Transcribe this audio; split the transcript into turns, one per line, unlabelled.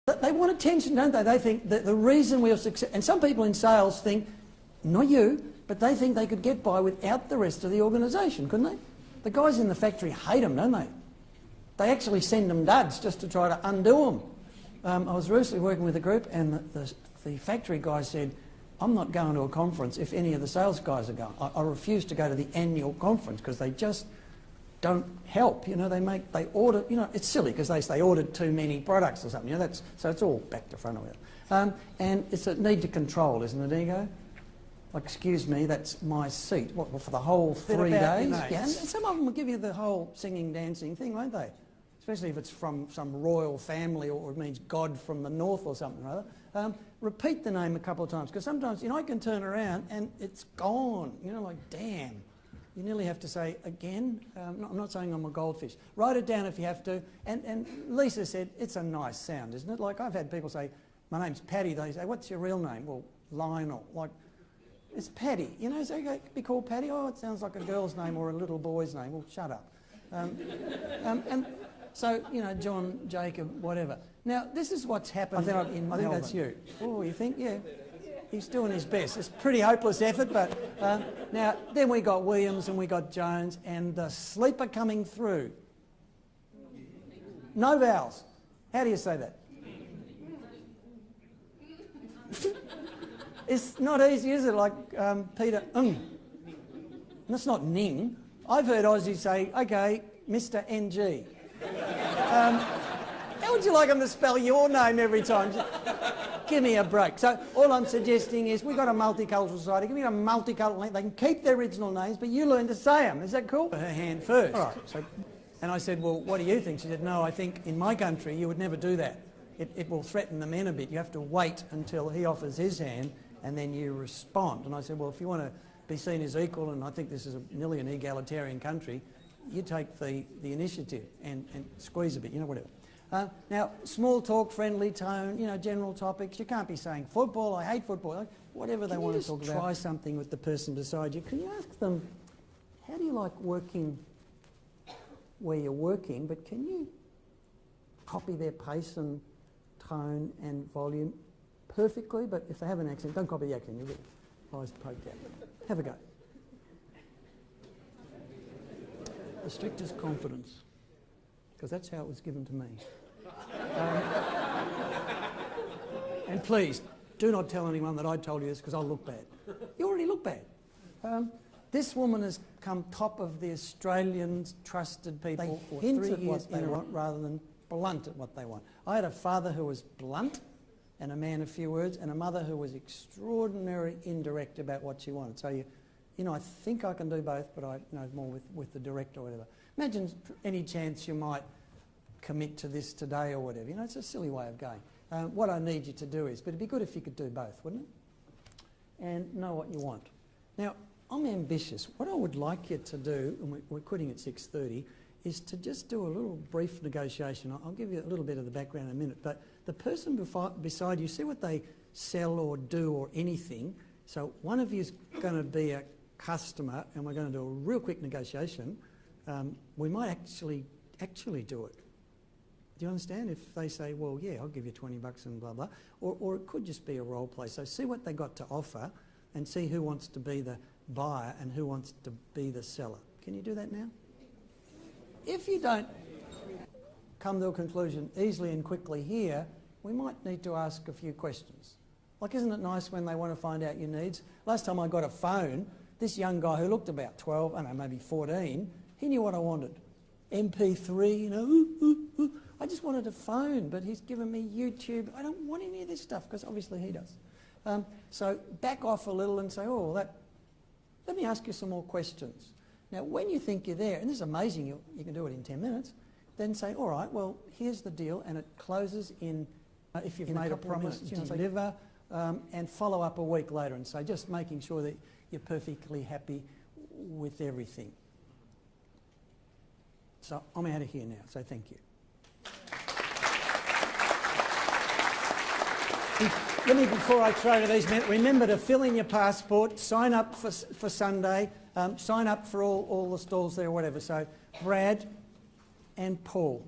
They want attention, don't they? They think that the reason we are successful, and some people in sales think, not you, but they think they could get by without the rest of the organisation, couldn't they? The guys in the factory hate them, don't they? They actually send them duds just to try to undo them. I was recently working with a group, and the factory guy said, I'm not going to a conference if any of the sales guys are going. I refuse to go to the annual conference because they just don't help. You know, they order, you know, it's silly because they ordered too many products or something. You know, so it's all back to front of it. And it's a need to control, isn't it, ego? Like, excuse me, that's my seat. What, for the whole 3 days? Yeah, and some of them will give you the whole singing, dancing thing, won't they? Especially if it's from some royal family or it means God from the north or something or other. Repeat the name a couple of times, because sometimes, you know, I can turn around and it's gone. You know, like, damn. You nearly have to say again. I'm not saying I'm a goldfish. Write it down if you have to. And Lisa said, it's a nice sound, isn't it? Like, I've had people say, my name's Paddy. They say, what's your real name? Well, Lionel. Like, it's Paddy. You know, so okay, be called Paddy. Oh, it sounds like a girl's name or a little boy's name. Well, shut up. And so, you know, John, Jacob, whatever. Now, this is what's happened in Melbourne. I think that's you. Oh, you think? Yeah. He's doing his best. It's a pretty hopeless effort, but now, then we got Williams and we got Jones and the sleeper coming through. No vowels. How do you say that? It's not easy, is it? Like Peter, That's not ning. I've heard Aussies say, okay, Mr. NG. How would you like them to spell your name every time? Give me a break. So all I'm suggesting is we've got a multicultural society. Give me a multicultural name. They can keep their original names, but you learn to say them. Is that cool? Her hand first. All right. So, and I said, well, what do you think? She said, no, I think in my country you would never do that. It will threaten the men a bit. You have to wait until he offers his hand and then you respond. And I said, well, if you want to be seen as equal, and I think this is nearly an egalitarian country, you take the initiative and squeeze a bit, you know, whatever. Now, small talk, friendly tone, you know, general topics. You can't be saying football, I hate football, like, whatever they want to talk about. Try something with the person beside you. Can you ask them, how do you like working where you're working, but can you copy their pace and tone and volume perfectly? But if they have an accent, don't copy the accent, you'll get eyes poked out. Have a go. The strictest confidence, because that's how it was given to me. And please, do not tell anyone that I told you this, because I'll look bad. You already look bad. This woman has come top of the Australians' trusted people for 3 years at what they want rather than blunt at what they want. I had a father who was blunt and a man of few words, and a mother who was extraordinarily indirect about what she wanted. So you know, I think I can do both, but I know more with the direct or whatever. Imagine any chance you might commit to this today or whatever. You know, it's a silly way of going. What I need you to do is, but it'd be good if you could do both, wouldn't it? And know what you want. Now, I'm ambitious. What I would like you to do, and we're quitting at 6:30, is to just do a little brief negotiation. I'll give you a little bit of the background in a minute, but the person beside you, see what they sell or do or anything. So one of you is going to be a customer and we're going to do a real quick negotiation. We might actually do it. Do you understand? If they say, well, yeah, I'll give you $20 and blah, blah. Or it could just be a role play. So see what they got to offer and see who wants to be the buyer and who wants to be the seller. Can you do that now? If you don't come to a conclusion easily and quickly here, we might need to ask a few questions. Like, isn't it nice when they want to find out your needs? Last time I got a phone, this young guy who looked about 12, I don't know, maybe 14, he knew what I wanted. MP3, you know, I just wanted a phone, but he's given me YouTube. I don't want any of this stuff, because obviously he does. So back off a little and say, oh, let me ask you some more questions. Now, when you think you're there, and this is amazing, you can do it in 10 minutes, then say, all right, well, here's the deal, and it closes in, if you've made a promise, to deliver, and follow up a week later and say, just making sure that you're perfectly happy with everything. So I'm out of here now, so thank you. Let me, before I throw to these men, remember to fill in your passport, sign up for Sunday, sign up for all the stalls there or whatever. So Brad and Paul.